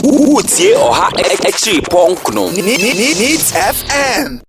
Utie Oha Echi Ponkno Needs FM.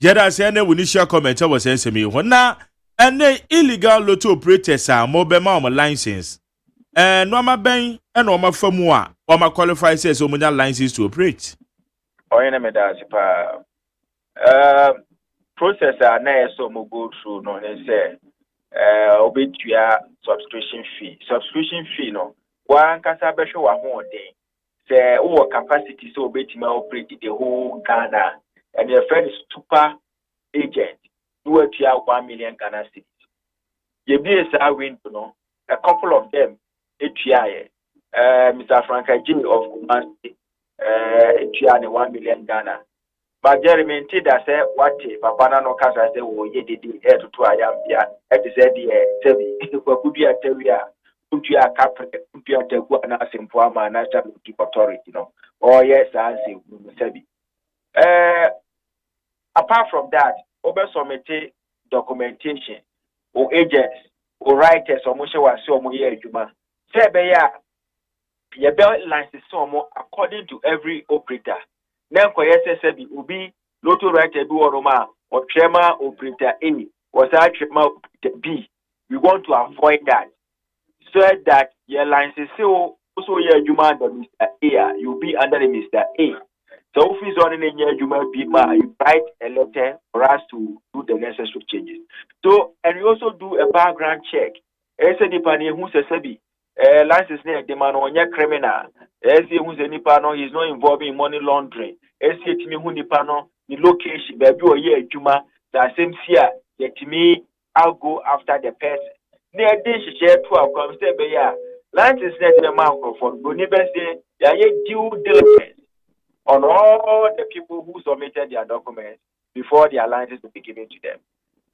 Jeda say na we share comment was say me na ene illegal lotto operators are mobile license. No ma ben and no ma famu a o ma qualify say so many licenses to operate. Oyena me da sipa process na so mo go through no say obetua subscription fee no one kasa be show wa ho den say o capacity so obetima operate the whole Ghana and your friend is super agent do atua 1 million Ghana cedis ye be say win no a couple of them atua Mr. Franka J of Kumasi atua 1 million Ghana. But Jeremy Tida said, what if Papa no Casa say, oh, ye did air to Ayambia, at the Sebi, could be a terrier, put your captain, put your Teguana, Simpoama, National Authority, Oh, yes, I say, Sebi. Apart from that, over submit documentation, or agents, or writers, or Moshe was so more Juma. Sebeya, your belt license so more according to every operator. Now, SSB will be lotto writer do or trema operator A or trema operator B. We want to avoid that. So that your license so also your Juma under Mr. A, you'll be under the Mr. A. So if it's on in your Juma B, you write a letter for us to do the necessary changes. So, and we also do a background check. SSB who's a SSB. License name the man on your criminal. SC who's a nipano, he's not involved in money laundering. SC to me who nipano, the location, baby or year juma, that same year, yet to me, I'll go after the person. Near this share 12 comes to be ya. License net the amount for Bonibe say, there is due diligence on all the people who submitted their documents before their license will be given to them.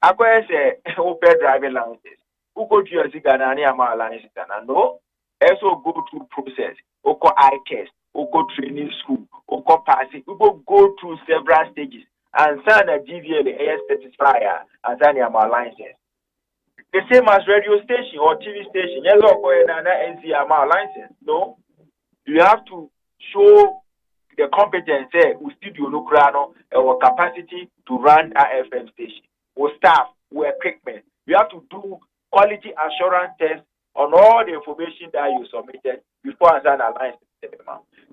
I say, open driving license. Who go to your Ghana license and no, also go through process, or go eye test, or go training school, or go passing. We go through several stages and sign a DVL AS satisfier and sign your license. The same as radio station or TV station. Yes, or go and NCR license. No, you have to show the competence we studio no grano or capacity to run our FM station, or staff, or equipment. You have to do quality assurance test on all the information that you submitted before I sign a license.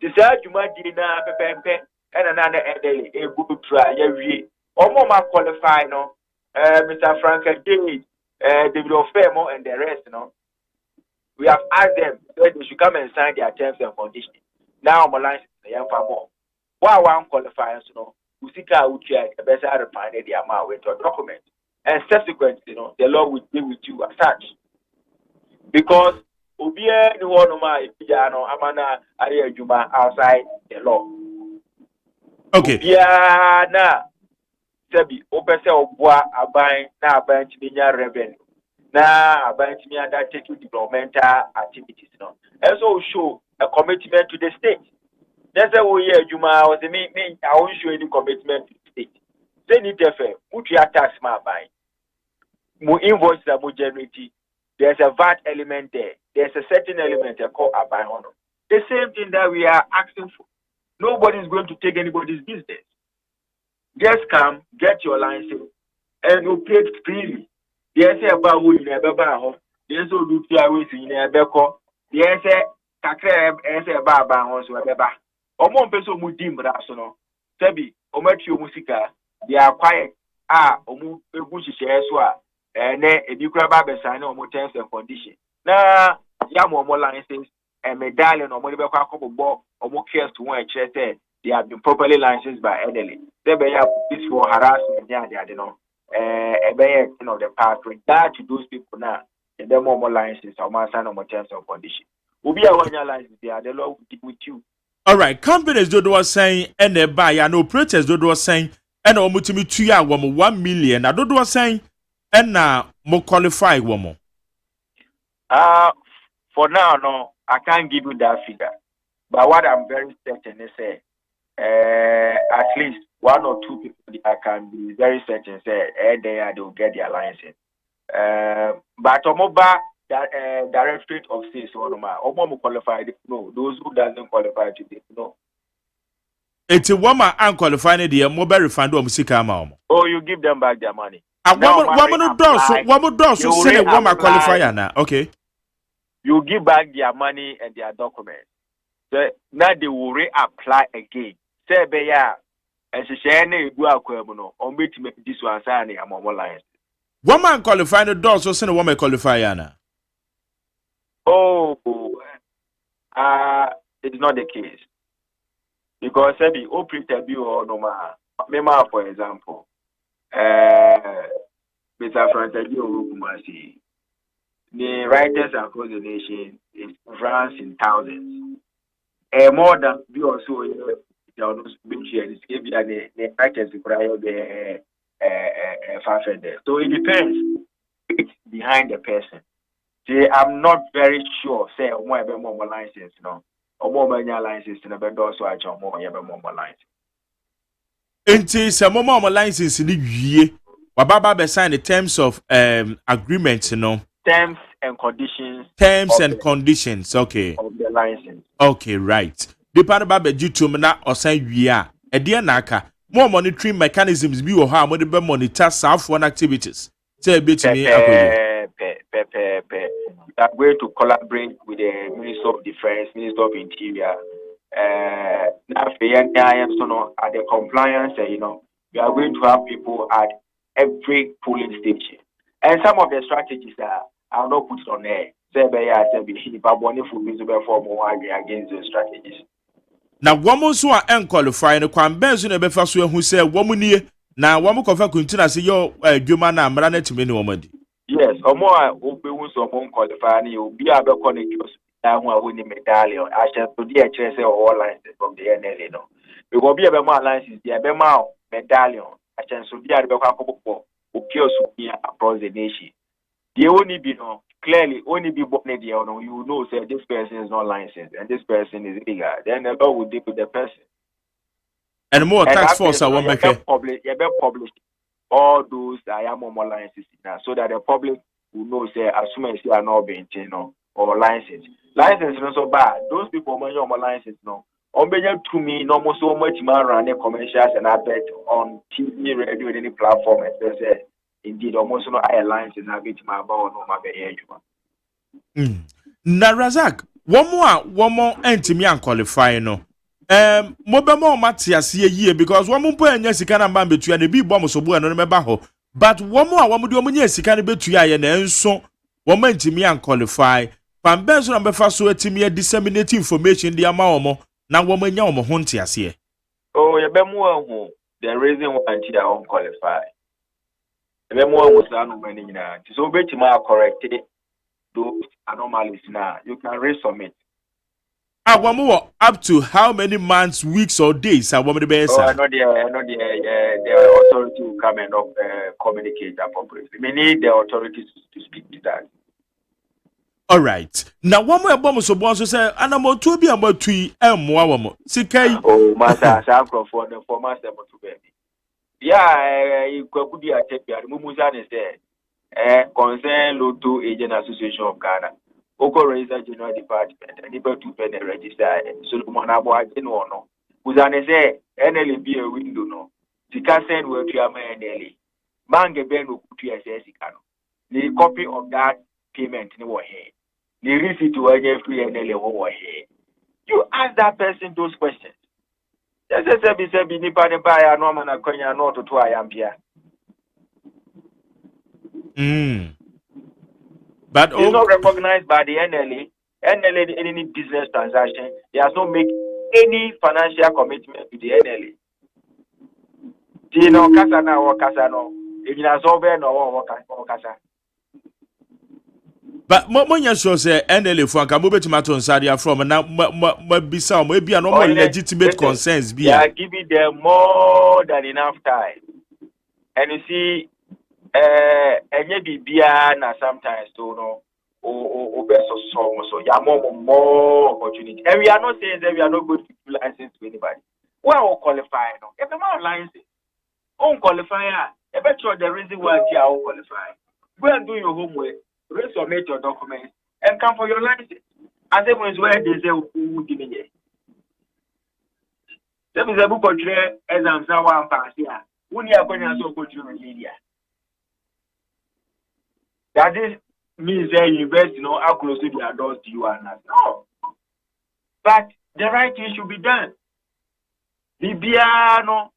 The say you might dina pepe and another elderly a good try every almost qualify no Mr. Frank David, David Ofemo and the rest we have asked them that they should come and sign their terms and conditions. Now my license the young more. Why one qualifiers we seek out the best find the amount with your document. And subsequently, the law will deal with you as such. Because Obia no one of my piano amana area juma outside the law. Okay. Yeah, na Sebi opese obwa aban na aban tibinya revenue. Na aban tibinya undertaking developmental activities. And so show a commitment to the state. That's why we hear juma was me I won't show any commitment to the state. Say need to put your tax my buy. More invoice that more generate. There's a VAT element there. There's a certain element called a buy honor. The same thing that we are asking for. Nobody's going to take anybody's business. Just come, get your license, and operate freely. There's a bar who you never buy home. There's a do ways in a beco. There's a crab as a bar by house or a bar. Or more person would dim rasono. Sebi, or Matthew Musica, they are quiet. Omu bush share swap. And then if you grab a sign or more terms and conditions. Now, yam or more licenses and medallion or more ball or more cares to one chest they have been properly licensed by elderly. They may have this for harassment, the past with that to those people now. And then more licenses or more sign or more terms and conditions. Will be a one year license there, the law will deal with you. All right, companies do was saying and they buy and operators do was saying and omutimi 2 year 1 million. I do was saying and now more qualify woman. For now, no, I can't give you that figure. But what I'm very certain is at least 1 or 2 people I can be very certain say they will get their license. But Omoba Directorate of Sales or no qualified. No, those who doesn't qualify today. No. It's a woman unqualified the mobile refund or musica mom. Oh, you give them back their money. A woman does so send a woman qualifier now. Okay. You give back their money and their documents. So now they will reapply again. Say, yeah, and she share any go aquabuno on me to make this one signing among lines. Woman qualified the doors so send a woman qualifier now. Oh, it's not the case. Because every operator be or no ma, for example, Mr. Francis Kumasi, the writers across the nation it runs in thousands. More than be also the writers require the 500. So it depends. It's behind the person. See, I'm not very sure. Say, more license, no, or more license, and a also I jump more license. Until some more license in the year, Wababa sign the terms of agreement, you know. Terms and conditions. Terms and conditions, okay. Of the license. Okay, right. The part about the Jutumana or sign we are a dear Naka. More monitoring mechanisms be or how money monitor South one activities. Say a bit to me. We are going to collaborate with the Minister of Defense, Minister of Interior. Now, at the compliance, we are going to have people at every polling station. And some of the strategies are not put on there. Against those strategies. Now, woman so are unqualified, and Quan Benson and Befasu who say, woman near now, one more continue say your Jumana and Maranet to many women. Yes, or more open so qualified, you'll be able to connect down winning medallion. I shall to the HSA or license from the NLA. No, we will be a more license, the Abema medallion. I shall so be able to across the nation. The only be no clearly only be born the you know, say this person is not licensed and this person is illegal. Then the law will deal with the person. And more tax force, I won't make it publish all those I am more licenses now, so that the public will know, say, as soon as you are not being or license. License is not so bad. Those people when you're more license, no. To me, no more so much man run commercials and I bet on TV, radio, any platform, and they say, indeed, almost no airlines and I bet my bow no my behavior. Na Razak, one more anti-me unqualified, no. Mobile Matias ye because one more point yes, can man between the big bomb so boy and remember ho. But one more do yes, can be to ya and so one man to me unqualified. Pan Benson and Befaso to me disseminate information the amount now woman yam huntias here. Oh, you be more the reason why they are unqualified. The more was done many now. So bet you my corrected those anomalies now. You can resubmit. One more up to how many months, weeks, or days? I want to be. Oh, I know the authority will come and communicate appropriately. We need the authorities to speak to that. All right. Now, one more bomb so one so say, and I'm to be about 3 more. Oh, master, I'm for the former step to baby. Yeah, you could be a tech. Mumuzan is there. Concern Lotto Agent Association of Ghana. Oko Razor General Department, and able to pen and register. Solomon Abuakin or no. Uzane say, NLE be a window no. Tika send word to your NLE. Mange Ben will put you as Sikano. The copy of that payment in our head. The receipt to any free NLE over here. You ask that person those questions. Just as I said, be nipa ne buy a normal and Konya not to I am here. But it's not recognized by the NLA. NLA any business transaction, he has not made any financial commitment to the NLA. Tino Casana or Casano, if you have over no Casa. But Monya shows say NLA for Kamuba Tomato and Sadia from and now be some maybe a normal legitimate concerns be. They are giving them more than enough time. And you see, and maybe na sometimes to know or so you have more opportunity. And we are not saying that we are not going to do license to anybody. We are all qualified. If I'm not license, qualifier, I bet you the reason why you are all qualified. Go and do your homework. resubmit your documents and come for your license. As if it's where they say who did it. There is a book of exams now one pass here. When you are going to go to media. That is means that university know how close their doors to you are not. No. But the right thing should be done. Bibiano,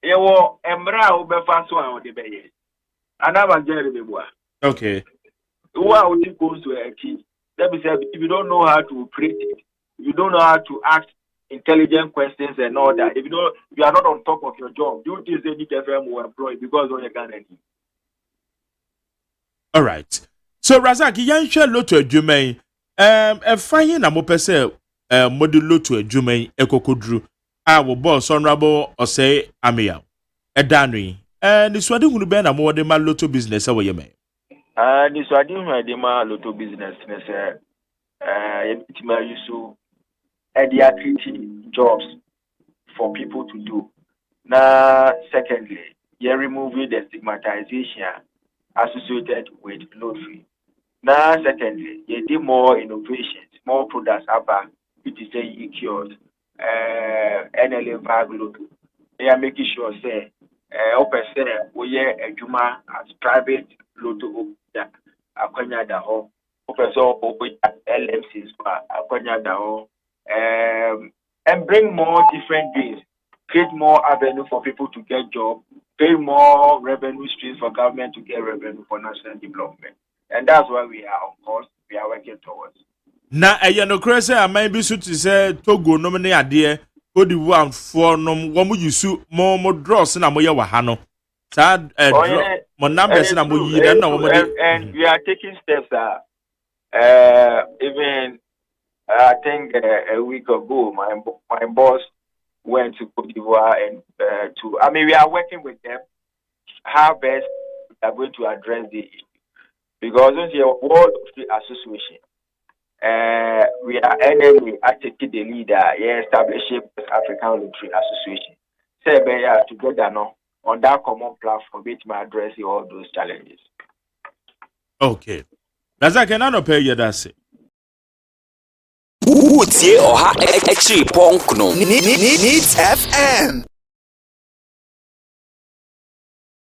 ewo emra obefa so an de beye. Anaba Jerry Beboa. Okay. Who are we goes to a key? Let me say, if you don't know how to operate it, if you don't know how to ask intelligent questions and all that, if you are not on top of your job, you think they need FM will employ because of your gun. All right. So Razak, yan share loto adwuman. Fayin na mo pese model loto adwuman ekokodru. Wo boss honorable Osei Amia. Edanui. Ni swadi hunu be na mo de ma loto business e wo yeme. Ni swadi hunu de ma loto business ne se yebitima yusu creating jobs for people to do. Now, secondly, you're removing the stigmatization associated with lottery. Now, secondly, you do more innovations, more products about it is a e-cures, NLA bag lotto. They are making sure, say, open say, we a juma as private lotto, akwanya da ho. Open so, LMCs, akwanya da ho. And bring more different ways, create more avenue for people to get jobs, pay more revenue streams for government to get revenue for national development. And that's why we are, of course, we are working towards. Na no krese amai bi su ti se Togo no ne ade odi wan fo no wo mu yusu mo draws na mo ye wa ha no sa mo numbers na mo yi na wo mo and we are taking steps even I think a week ago, my boss went to Cote d'Ivoire and we are working with them. How best we are going to address the issue? Because once the World Lottery Association, we are NLA taking the leader, establishing African Lottery Association. So we are together now on that common platform, which may address all those challenges. Okay. Razak enano pay you that say. Utie Oha Exi Punk no Needs FM.